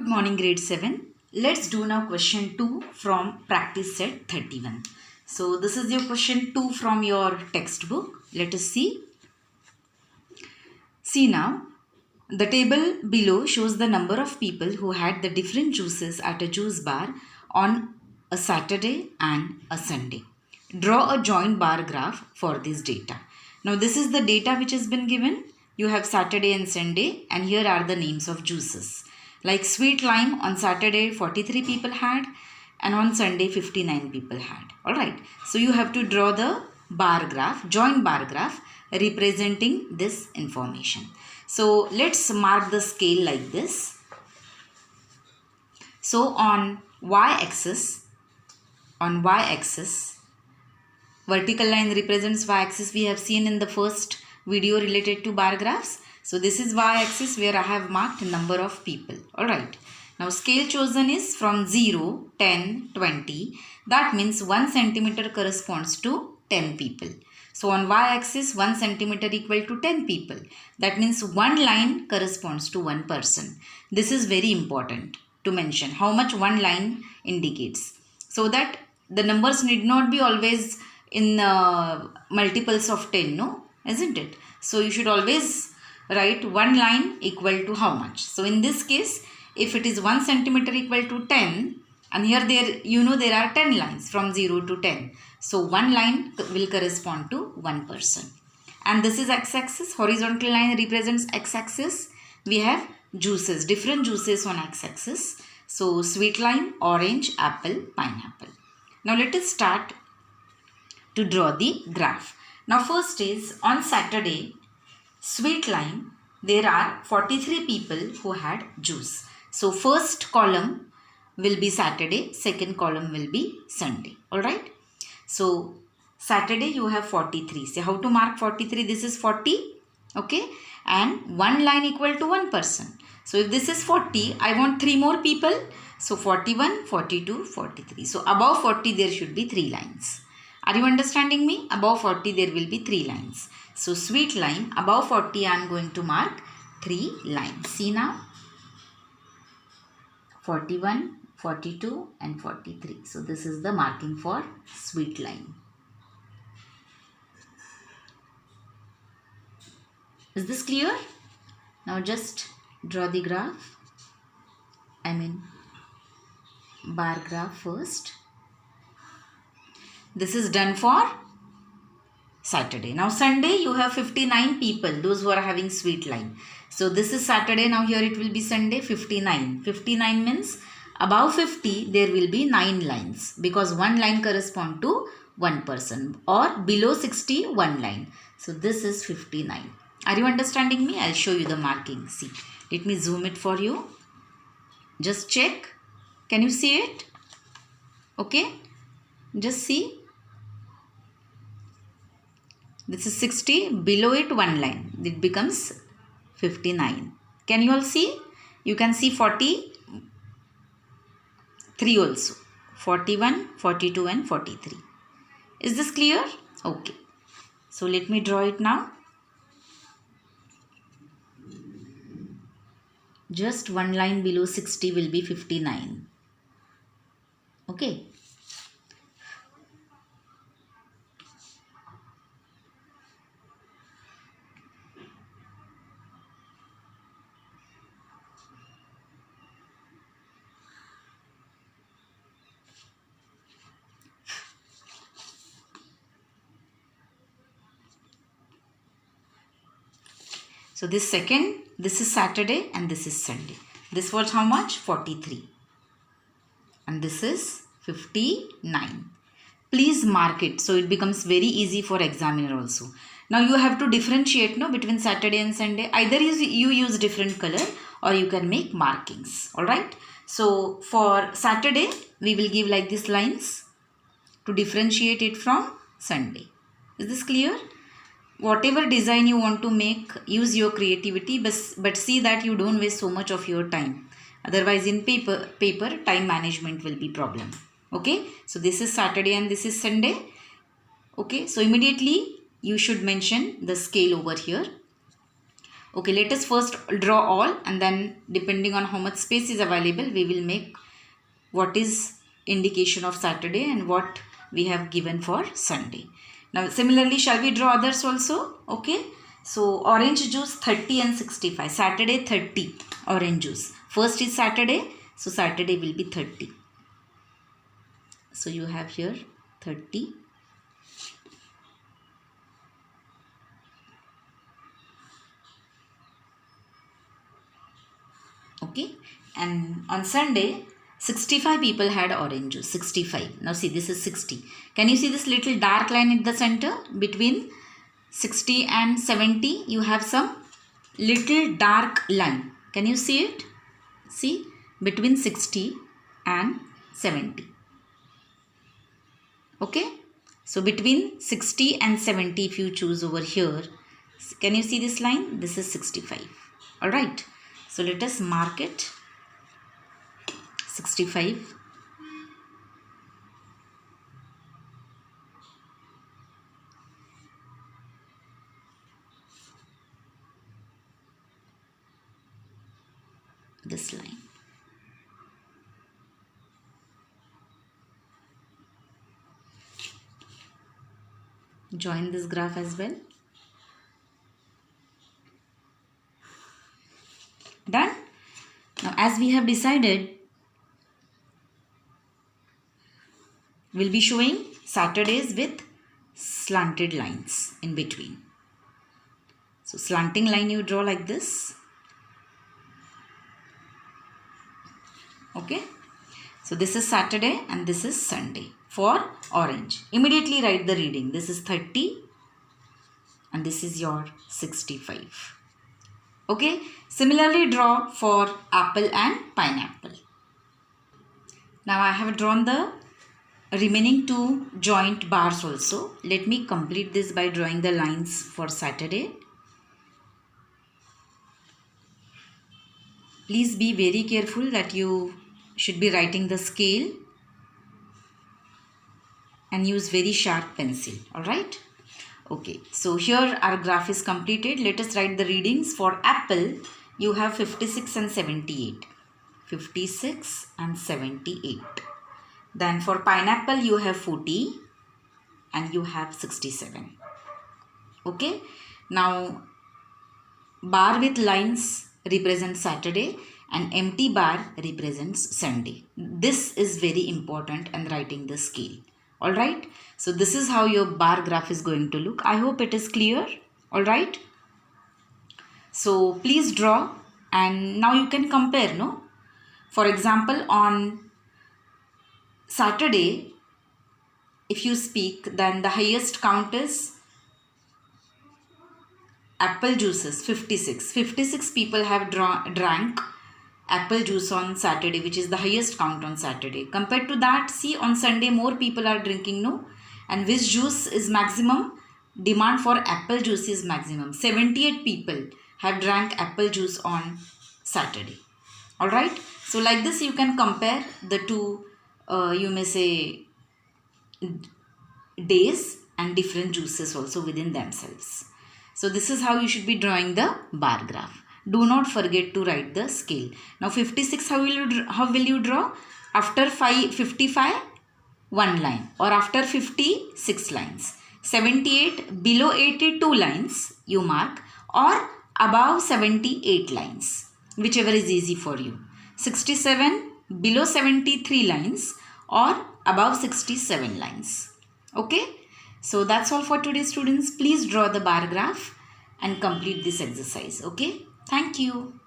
Good morning, grade 7. Let's do now question 2 from practice set 31. So this is your question 2 from your textbook. Let us see. See now, the table below shows the number of people who had the different juices at a juice bar on a Saturday and a Sunday. Draw a joint bar graph for this data. Now this is the data which has been given. You have Saturday and Sunday, and here are the names of juices. Like sweet lime, on Saturday 43 people had, and on Sunday 59 people had. Alright, so you have to draw the bar graph, joint bar graph representing this information. So let's mark the scale like this. So on y-axis, vertical line represents y-axis. We have seen in the first video related to bar graphs. So this is y-axis where I have marked number of people. Alright. Now scale chosen is from 0, 10, 20. That means 1 centimeter corresponds to 10 people. So on y-axis 1 centimeter equal to 10 people. That means one line corresponds to one person. This is very important to mention how much one line indicates. So that the numbers need not be always in multiples of 10, no? Isn't it? So you should always write one line equal to how much. So in this case, if it is 1 centimeter equal to 10, and here there are 10 lines from 0 to 10. So one line will correspond to one person. And this is x-axis. Horizontal line represents x-axis. We have juices, different juices on x-axis. So sweet lime, orange, apple, pineapple. Now let us start to draw the graph. Now first is on Saturday, sweet lime, there are 43 people who had juice. So first column will be Saturday, second column will be Sunday. Alright. So Saturday you have 43. So how to mark 43? This is 40. Okay. And one line equal to one person. So if this is 40, I want 3 more people. So 41, 42, 43. So above 40 there should be 3 lines. Are you understanding me? Above 40 there will be 3 lines. So sweet lime, above 40 I am going to mark 3 lines. See now. 41, 42 and 43. So this is the marking for sweet lime. Is this clear? Now just draw the graph. Bar graph first. This is done for Saturday. Now Sunday you have 59 people, those who are having sweet lime. So this is Saturday, now here it will be Sunday, 59. 59 means above 50 there will be 9 lines because one line corresponds to one person, or below 60 one line. So this is 59. Are you understanding me? I'll show you the marking. See, let me zoom it for you. Just check. Can you see it? Okay. Just see. This is 60, below it one line. It becomes 59. Can you all see? You can see 43 also. 41, 42 and 43. Is this clear? Okay. So let me draw it now. Just one line below 60 will be 59. Okay. So this is Saturday and this is Sunday. This was how much? 43. And this is 59. Please mark it so it becomes very easy for examiner also. Now you have to differentiate between Saturday and Sunday. Either you use different color or you can make markings. Alright. So for Saturday we will give like these lines to differentiate it from Sunday. Is this clear? Whatever design you want to make, use your creativity, but see that you don't waste so much of your time. Otherwise in paper time management will be problem. Okay, so this is Saturday and this is Sunday. Okay, so immediately you should mention the scale over here. Okay, let us first draw all, and then depending on how much space is available, we will make what is indication of Saturday and what we have given for Sunday. Now similarly, shall we draw others also? Okay, so orange juice 30 and 65. Saturday 30 orange juice. First is Saturday, so Saturday will be 30. So you have here 30. Okay, and on Sunday 65 people had orange juice. 65. Now see, this is 60. Can you see this little dark line in the center? Between 60 and 70 you have some little dark line. Can you see it? See, between 60 and 70. Okay, so between 60 and 70, if you choose over here, can you see this line? This is 65. Alright, so let us mark it 65. This line. Join this graph as well. Done. Now as we have decided, we'll be showing Saturdays with slanted lines in between. So slanting line you draw like this. Okay. So this is Saturday and this is Sunday for orange. Immediately write the reading. This is 30 and this is your 65. Okay. Similarly draw for apple and pineapple. Now I have drawn the remaining two joint bars also. Let me complete this by drawing the lines for Saturday. Please be very careful that you should be writing the scale and use very sharp pencil. Alright. Okay. So here our graph is completed. Let us write the readings. For apple, you have 56 and 78. 56 and 78. Then for pineapple, you have 40 and you have 67. Okay. Now, bar with lines represents Saturday and empty bar represents Sunday. This is very important in writing the scale. Alright. So this is how your bar graph is going to look. I hope it is clear. Alright. So please draw and now you can compare, no? For example, on Saturday, if you speak, then the highest count is apple juices, 56. 56 people have drank apple juice on Saturday, which is the highest count on Saturday. Compared to that, see, on Sunday more people are drinking, no? And which juice is maximum? Demand for apple juice is maximum. 78 people have drank apple juice on Saturday. Alright. So like this you can compare the two, you may say, days and different juices also within themselves. So this is how you should be drawing the bar graph. Do not forget to write the scale. Now 56, how will you draw? After 55, one line, or after 50, 6 lines. 78, below 82 lines you mark, or above 78 lines, whichever is easy for you. 67, below 73 lines, or above 67 lines. Okay. So that's all for today, students. Please draw the bar graph and complete this exercise. Okay. Thank you.